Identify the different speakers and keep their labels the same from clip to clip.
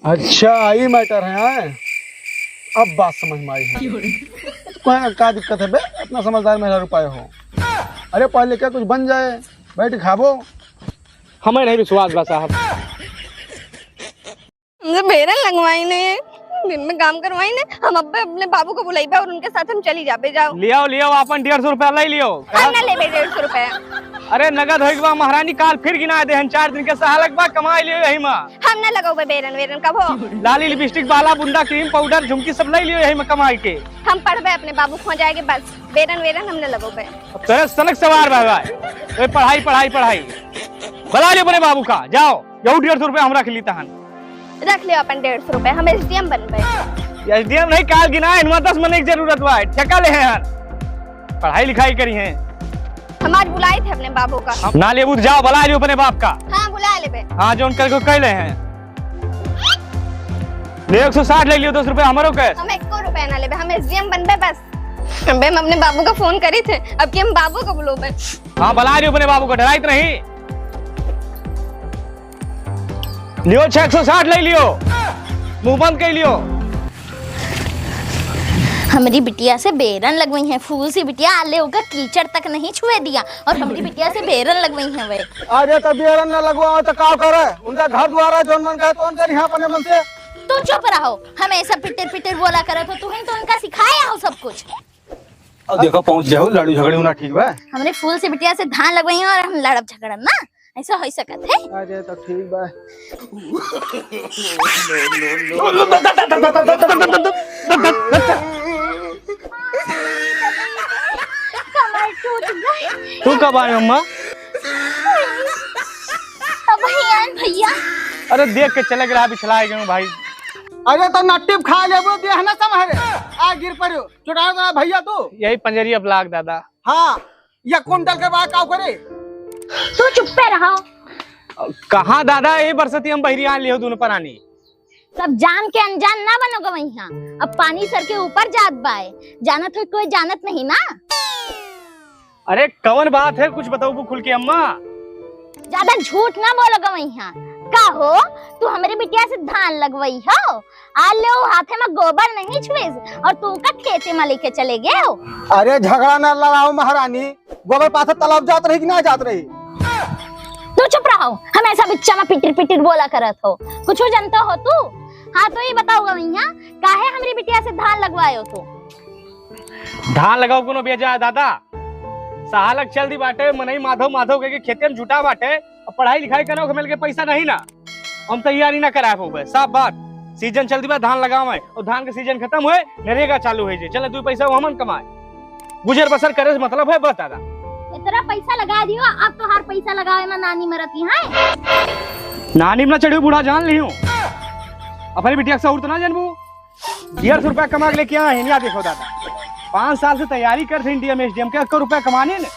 Speaker 1: अच्छा यही मैटर है। अब बात समझ में आई है। क्या दिक्कत है बे, अपना समझदार मेरा रुपये हो। अरे पहले क्या कुछ बन जाए, बैठ खाबो।
Speaker 2: हमें नहीं विश्वास बा साहब।
Speaker 3: मुझे बेरन लगवाई ने, दिन में काम करवाई ने। हम अब अपने बाबू को बुलाई और उनके साथ हम चली जाबे जाओ।
Speaker 2: लियो अपन 150 रुपया ले लियो।
Speaker 3: ना ले 150 रुपया।
Speaker 2: अरे नगद होइक बा महारानी, काल फिर गिना दे। 4 दिन के सहालक बा, कमाई लियो यही में।
Speaker 3: हम ना लगाओ बेरन वेरन कब हो।
Speaker 2: लाली लिपस्टिक, बाला, बुंदा, क्रीम पाउडर, झुमकी सब ले लियो यही में कमाई के।
Speaker 3: हम पढ़बे अपने बाबू खो जाएंगे बस। बेरन वेरन हमने लगोबे।
Speaker 2: तेरे सनक सवार भाई, पढ़ाई पढ़ाई पढ़ाई बना लियो अपने बाबू का। जाओ यहू 150 रुपया हम रख ली तहन।
Speaker 3: रख लियो अपन 150 रुपया। हम एसडीएम बनबे।
Speaker 2: एसडीएम नहीं, काल गिना इनवा 10 मने की जरूरत बा। ठेका ले हैं, पढ़ाई लिखाई करी है।
Speaker 3: हम आज बुलाए थे अपने बाबू का।
Speaker 2: ना लेबू तो जाओ बुला लियो अपने बाप का।
Speaker 3: हाँ बुला लेबे।
Speaker 2: हाँ जो उनकर को कहले हैं। ले 160 ले लियो, 10 रुपया हमारो के।
Speaker 3: हम 1 रुपया ना लेबे, हम एसडीएम बनबे बस। हम अपने बाबू का फोन करी थे, अब कि हम बाबू को बुलोबे।
Speaker 2: हाँ बुला लियो अपने बाबू को, डराइत नहीं। लियो 160 ले लियो, मुंह बंद कर लियो।
Speaker 4: हमारी बिटिया से बेरन लगवाई है। फूल सी बिटिया आले होकर कीचड़ तक नहीं छुए दिया और हमारी बिटिया से बेरन लगवाई है। वे
Speaker 1: अरे तो बेरन न लगवाओ तो का करे, उनका घर द्वारा जोन मन का कौन करी अपने मन से।
Speaker 4: तू चुप रहो, हम ऐसा पिटर पिटर बोला करत हो। तुम तो उनका सिखाया हो सब कुछ।
Speaker 1: अब देखो पहुंच जाओ, लड़ी झगड़ी होना ठीक बा।
Speaker 4: हमने फूल सी बिटिया से धान लगवाई है और हम लड़ब झगड़ब ना, ऐसा हो सकत है।
Speaker 1: अरे तो ठीक बा।
Speaker 4: कमर टूट गई।
Speaker 2: तू कब आए अम्मा?
Speaker 4: अब आए भैया।
Speaker 2: अरे देख के चले गया, बिछलाए गए भाई।
Speaker 1: अरे तो नट्टिप खा लेबो, देह ना संभाले आ गिर पड़ो। चुटाओ ना भैया तू।
Speaker 2: यही पंजरिया ब्लाक दादा।
Speaker 1: हाँ या कुंटल के बाद का करे।
Speaker 4: तू चुप पे रहो।
Speaker 2: कहाँ दादा, ये बरसती हम बहरिया लियो दोनों परानी।
Speaker 4: सब जान के अनजान ना बनोगे वहाँ। अब पानी सर के ऊपर जात बाए, जानत हो कोई जानत नहीं ना।
Speaker 2: अरे कौन बात है, कुछ बताओ खुल के अम्मा।
Speaker 4: ज्यादा झूठ ना बोलोगे वहाँ। का हो तू हमारी बिटिया से धान लगवाई हो, आ ले हाथे में गोबर नहीं छुए और तू का खेते में लेके चले गए हो।
Speaker 1: अरे झगड़ा न लड़ाओ महारानी, गोबर पाथर तालाब जात रही कि ना जात रही।
Speaker 4: तू चुप रहो, हम ऐसा बिच्चा में पिटिर पिटिर बोला करत हो। कुछ जानता हो तू? हाँ तो ये बताओगा भैया, काहे हमारी बिटिया से धान लगवाए हो तू?
Speaker 2: धान लगाओ कोनो बेजा दादा। सहालक चल दी बाटे, मनई माधव माधव के खेते में जुटा बाटे। और पढ़ाई लिखाई करने को मिल के पैसा नहीं ना, हम तैयारी ना कराए हो। साफ बात, सीजन चल दी बा धान लगावे और धान के सीजन खत्म हुए नरेगा चालू हो जाए। चले 2 पैसा वो हमन कमाए, गुजर बसर करे मतलब है बस दादा।
Speaker 4: इतना पैसा लगा दियो, अब तो हर पैसा लगावे में नानी मरती है।
Speaker 2: नानी में चढ़ी बूढ़ा जान ली हूँ, अपनी बिटिया से तो ना जानबू। 150 रुपया कमा के लेके आए हैं। देखो दादा, 5 साल से तैयारी कर थे इंडिया में एसडीएम के। 1 रुपया कमाने ने,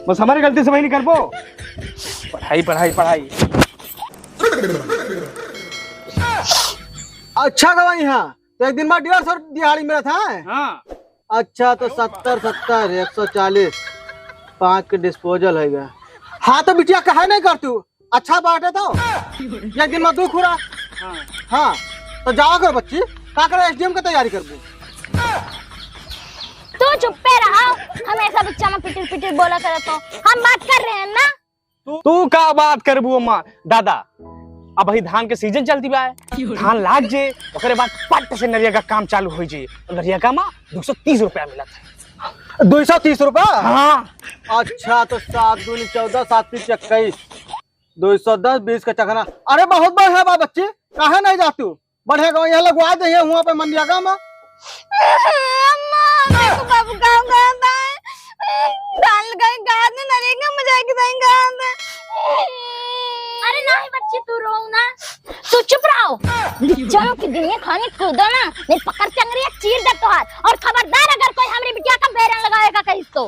Speaker 2: बस हमारी गलती से वही नहीं कर पो। पढ़ाई पढ़ाई पढ़ाई।
Speaker 1: अच्छा गवाई। हाँ तो एक दिन में 150 दिहाड़ी मेरा था।
Speaker 2: हाँ
Speaker 1: अच्छा तो 70 70 140 5 के डिस्पोजल है गया। हाँ तो बिटिया कहे नहीं कर तू, अच्छा बात है तो एक दिन में 2 खुरा। हाँ तो जाओ कर बच्ची, का करे एसडीएम की तैयारी कर बू।
Speaker 4: तू चुप पे रहो, हम ऐसा बिच्चा में पिटिर पिटिर बोला करत हो। हम बात कर रहे हैं ना।
Speaker 2: तू का बात करबू अम्मा दादा। अब वही धान के सीजन चलती बा, धान लाग जे ओकरे बाद पट से नरिया काम चालू हो जे। नरिया में 230 रुपया मिला था।
Speaker 1: 230 रुपया?
Speaker 2: हाँ।
Speaker 1: अच्छा तो 7 दूनी 14 7 3 21 210 20 का चखना। अरे बहुत बढ़िया बा बच्ची, काहे नहीं जातू? बढ़ेगा यहाँ लगवा दे हुआ पे मंडिया में।
Speaker 3: मेरे को बाबू काम करता है, धान लगाए गाद में नरेगा में जाके जाएंगे।
Speaker 4: अरे नहीं बच्ची तू रो ना, तू चुप रहो। चलो कि दुनिया खाने कूदो ना, नहीं पकड़ चंगरिया चीर दे तो हाथ। और खबरदार अगर कोई हमारी बिटिया का बेरन लगाएगा कहीं तो।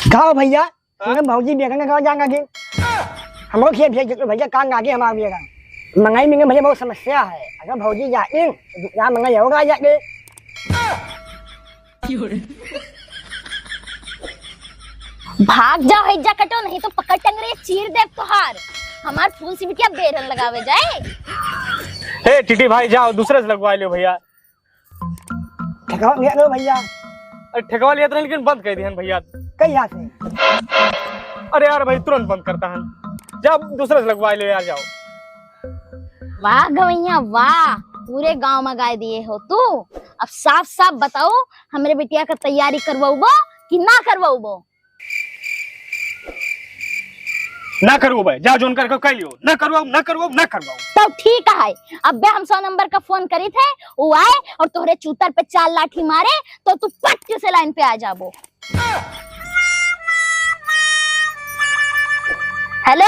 Speaker 5: गाओ भैया, भौजी बेगन गाँव जाएंगा कि हमको खेत भेज भैया काम आगे हमारा बेगा मंगाई में भैया बहुत समस्या है। अगर भौजी जाए यहाँ मंगाई होगा जाके।
Speaker 4: भाग जाओ हैजा कटो, नहीं तो पकड़ टंगरे चीर दे तोहार। हमार फूल सी बिटिया बेरन लगावे जाए।
Speaker 2: हे टीटी भाई जाओ दूसरे से लगवा लियो भैया।
Speaker 5: ठेका लिया लो भैया।
Speaker 2: अरे ठेकवा लिया था लेकिन बंद कर दिया भैया।
Speaker 5: कई हाथ से।
Speaker 2: अरे यार भाई तुरंत बंद करता है। जाओ दूसरे से लगवा लियो यार जाओ।
Speaker 4: वाह गवैया वाह, पूरे गांव में गाय दिए हो तू। अब साफ साफ बताओ हमरे बिटिया का तैयारी करवाऊबो कि ना करवाऊबो?
Speaker 2: ना करवाओ भाई, जा जोन करके कह लियो। ना करवाओ ना करवाओ ना करवाओ।
Speaker 4: तब ठीक है, अब बे हम 100 नंबर का फोन करी थे, वो आए और तोहरे चूतर पे 4 लाठी मारे तो तू पट से लाइन पे आ जाबो। हेलो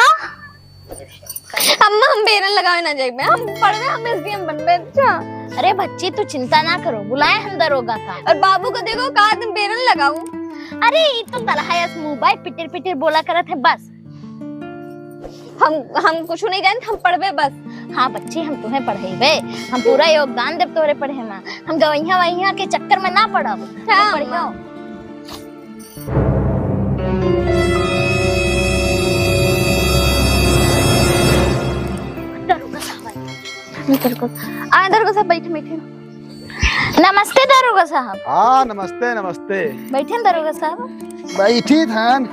Speaker 3: अम्मा हम बेरन लगावे ना जाए, हम पढ़वे, हम एसडीएम बनबे। अच्छा
Speaker 4: अरे बच्ची तू चिंता ना करो, बुलाए हम दरोगा था।
Speaker 3: और बाबू को देखो का दिन बेरन लगाऊं।
Speaker 4: अरे ये तो दलहायस मुंह पिटिर पिटिर बोला करत है बस।
Speaker 3: हम कुछ नहीं जानते, हम पढ़वे बस।
Speaker 4: हाँ बच्ची हम तुम्हें पढ़ेबे, हम पूरा योगदान देव तोरे पढ़े में। हम गवैया वैया के चक्कर में ना पड़ब।
Speaker 3: हाँ,
Speaker 4: पढ़ियो।
Speaker 3: दरोगा साहब बैठे बैठे।
Speaker 4: नमस्ते दरोगा साहब।
Speaker 6: हाँ नमस्ते नमस्ते।
Speaker 4: बैठे दरोगा साहब।
Speaker 6: बैठी थन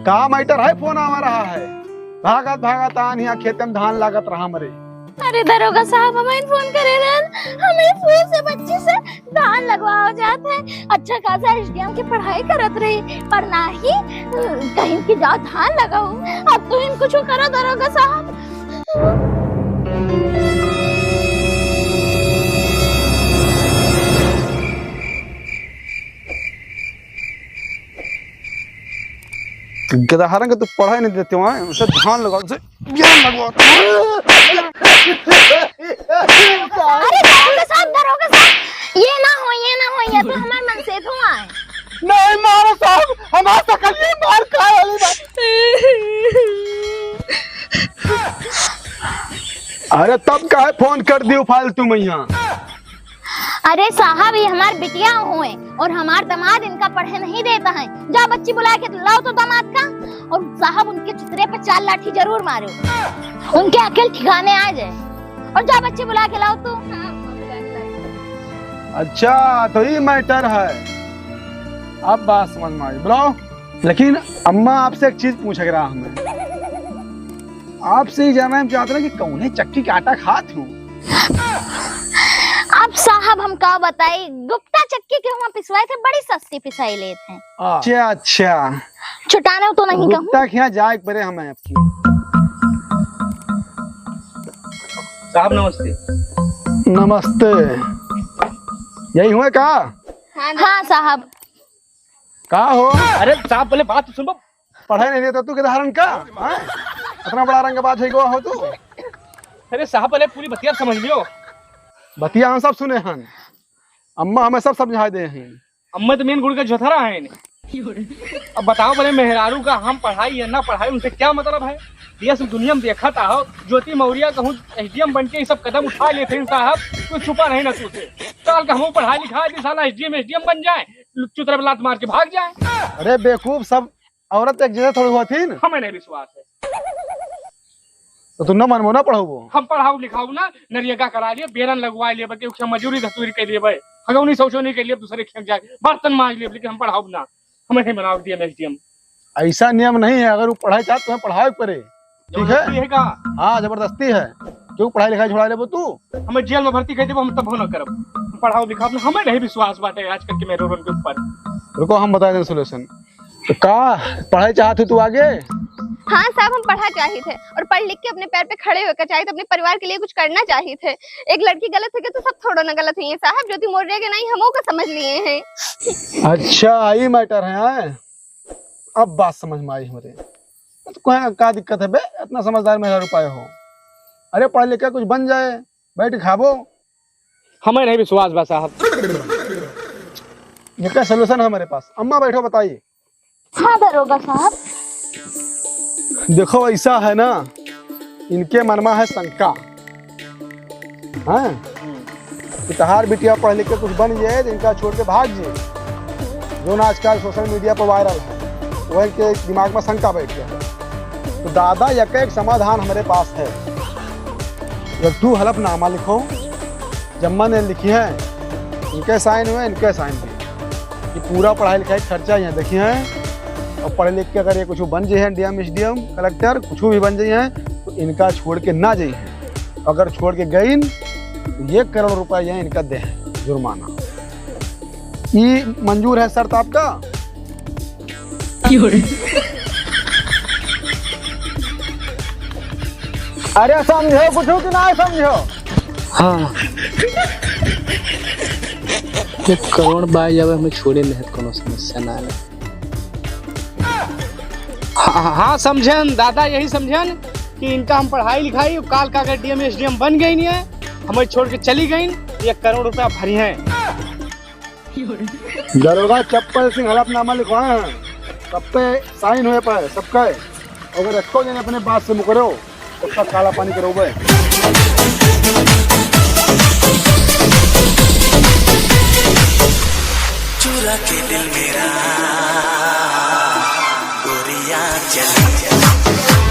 Speaker 6: का मैटर है, फोन आ रहा है। भागत भागत आन यहाँ खेत में धान लागत रहा मरे।
Speaker 4: अरे दरोगा साहब हमें फोन करे हमें फूल से बच्ची से धान लगवाओ जाते हैं। अच्छा खासा एसडीएम की पढ़ाई करत रही पर ना ही कहीं की जाओ धान लगाओ। अब तो इन कुछ करो दरोगा साहब।
Speaker 6: गदहारन के तू पढ़ाई नहीं देते वहाँ उसे धान लगाओ, उसे ज्ञान लगवाओ।
Speaker 4: अरे दरोगा साहब ये ना हो ये तो हमारे मन से तो आए।
Speaker 6: नहीं मारो साहब, हमारा सकलिए मार खाए वाली बात। अरे तब काहे फोन कर दियो फालतू में यहाँ।
Speaker 4: अरे साहब ये हमार बिटिया हुए और हमार दामाद इनका पढ़े नहीं देता है। जा बच्ची बुला के लाओ तो दामाद का, और साहब उनके चित्रे पे 4 लाठी जरूर मारो, उनके अकल ठिकाने आ जाए। और जा बच्ची बुला के लाओ तो।
Speaker 6: अच्छा तो ये मैटर है, अब बात समझ में आई। बुलाओ। लेकिन अम्मा आपसे एक चीज पूछ रहा हमें, आपसे ही जानना हम चाहते हैं कि कौन चक्की का आटा खात हूँ।
Speaker 4: अब साहब हम का बताई, गुप्ता चक्की के वहाँ पिसवाए थे, बड़ी सस्ती पिसाई लेते हैं।
Speaker 6: अच्छा अच्छा
Speaker 4: छुटाने तो नहीं कहूँ।
Speaker 6: गुप्ता के यहाँ जाए पड़े हमें आपकी।
Speaker 2: साहब नमस्ते।
Speaker 6: नमस्ते, यही हुए का?
Speaker 4: हाँ साहब।
Speaker 6: का हो?
Speaker 2: अरे साहब पहले बात तो सुनो।
Speaker 6: पढ़ाई नहीं देता तू के धारण का? इतना बड़ा रंग बात है हो तू?
Speaker 2: अरे साहब पहले पूरी बतिया समझ लियो।
Speaker 6: बतिया हम सब सुने हन, अम्मा हमें सब समझा दे हैं।
Speaker 2: अम्मा तो मेन गुड़ का जोथरा है। अब बताओ पहले मेहरारू का हम पढ़ाई या ना पढ़ाई उनसे क्या मतलब है? देश दुनिया में देखा था हो, ज्योति मौर्य कहूँ एसडीएम बन के ये सब कदम उठा लेते हैं साहब, कुछ छुपा नहीं ना तुझसे। साल का हम पढ़ाई लिखाई साला एसडीएम बन जाए, चुतरा लात मार के भाग जाए।
Speaker 6: अरे बेवकूफ, सब औरत एक जैसे थोड़ी होती न।
Speaker 2: हमें नहीं विश्वास है।
Speaker 6: तो तू न मनमो ना पढ़ो।
Speaker 2: हम पढ़ाऊ लिखाऊ ना, नरियगा करा लिए, बेरन लगवा लिए, बल्कि मजूरी दस्तूरी कर लिए, हगौनी सौचौनी के लिए दूसरे खेत जाए, बर्तन मांज लिए, लेकिन हम पढ़ाऊ ना, हमें नहीं बनाओ दिया एसडीएम।
Speaker 6: ऐसा नियम नहीं है, अगर वो पढ़ाई चाहते तुम्हें पढ़ाई करे, ठीक है? हाँ जबरदस्ती है। क्यों पढ़ाई लिखाई छोड़ा ले तू?
Speaker 2: हमें जेल में भर्ती कर दे, हम तब न करब। पढ़ाओ लिखाओ हमें नहीं विश्वास बात है आजकल के मेरे के ऊपर।
Speaker 6: रुको हम बता दें सोल्यूशन। तो का पढ़ाई चाहते तू आगे?
Speaker 3: हाँ साहब हम पढ़ा चाहिए थे और पढ़ लिख के अपने पैर पे खड़े होकर चाहिए थे, अपने परिवार के लिए कुछ करना चाहिए थे। एक लड़की गलत है तो सब थोड़ा ना गलत है साहब, ज्योति मौर्य के नहीं हमों को समझ लिए हैं।
Speaker 6: अच्छा ये मैटर है, अब बात समझ में आई हमारे। तो क्या दिक्कत है बे, इतना समझदार मेरा रुपये हो। अरे पढ़ लिख के कुछ बन जाए, बैठ खाबो।
Speaker 2: हमें नहीं विश्वास बा साहब।
Speaker 6: ये क्या सोल्यूशन है हमारे पास? अम्मा बैठो बताइए।
Speaker 4: हाँ दरोगा साहब।
Speaker 6: देखो ऐसा है ना, इनके मन में है शंका, हाँ तहार बिटिया पढ़ लिख के कुछ बन जाए तो इनका छोड़ के भाग जाए। जो ना आजकल सोशल मीडिया पर वायरल है, वो इनके दिमाग में शंका बैठ गया है। तो दादा एक समाधान हमारे पास है। जब तू हलफनामा लिखो, जम्मा ने लिखी है, इनके साइन हुए, इनके साइन हुए, ये पूरा पढ़ाई लिखाई खर्चा यहाँ देखिए हैं। और पढ़े लिख के अगर ये कुछ बन जाए हैं, डीएम एसडीएम कलेक्टर कुछ भी बन जाए हैं, तो इनका छोड़ के ना जाइए हैं। अगर छोड़ के गई तो 1 करोड़ रुपया यहाँ इनका दे है जुर्माना। ये मंजूर है शर्त आपका?
Speaker 1: अरे समझो कुछ कि ना समझो।
Speaker 2: हाँ 1 करोड़ बाई जावे हमें छोड़े नहीं कोनो समस्या ना आवे। हाँ समझन दादा, यही समझन कि इनका हम पढ़ाई लिखाई काल का अगर डीएम एसडीएम बन गई नहीं है, हमें छोड़ के चली गई, 1 करोड़ रुपया भरी है।
Speaker 6: दरोगा चप्पल सिंह हलफनामा लिखवाए हैं, सब पे साइन हुए पे सबका। अगर रखो जने अपने बात से मुकरो, उसका काला पानी करो भाई।
Speaker 7: चुरा के दिल मेरा गोरियां चली जा।